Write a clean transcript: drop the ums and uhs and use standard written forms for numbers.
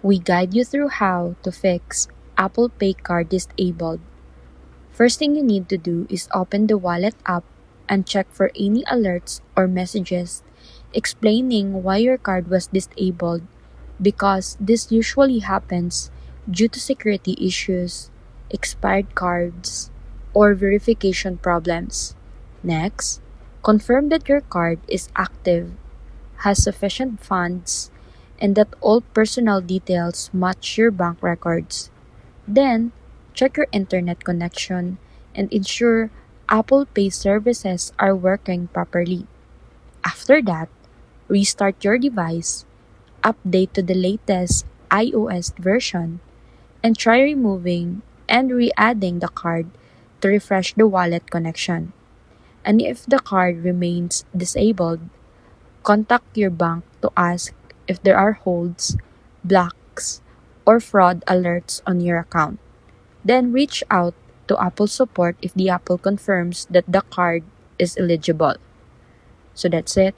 We guide you through how to fix Apple Pay card disabled. First thing you need to do is open the wallet app and check for any alerts or messages explaining why your card was disabled, because this usually happens due to security issues, expired cards, or verification problems. Next, confirm that your card is active, has sufficient funds, and that all personal details match your bank records. Then, check your internet connection and ensure Apple Pay services are working properly. After that, restart your device, update to the latest iOS version, and try removing and re-adding the card to refresh the wallet connection. And if the card remains disabled, contact your bank to ask if there are holds, blocks, or fraud alerts on your account. Then reach out to Apple support if the Apple confirms that the card is eligible. So that's it.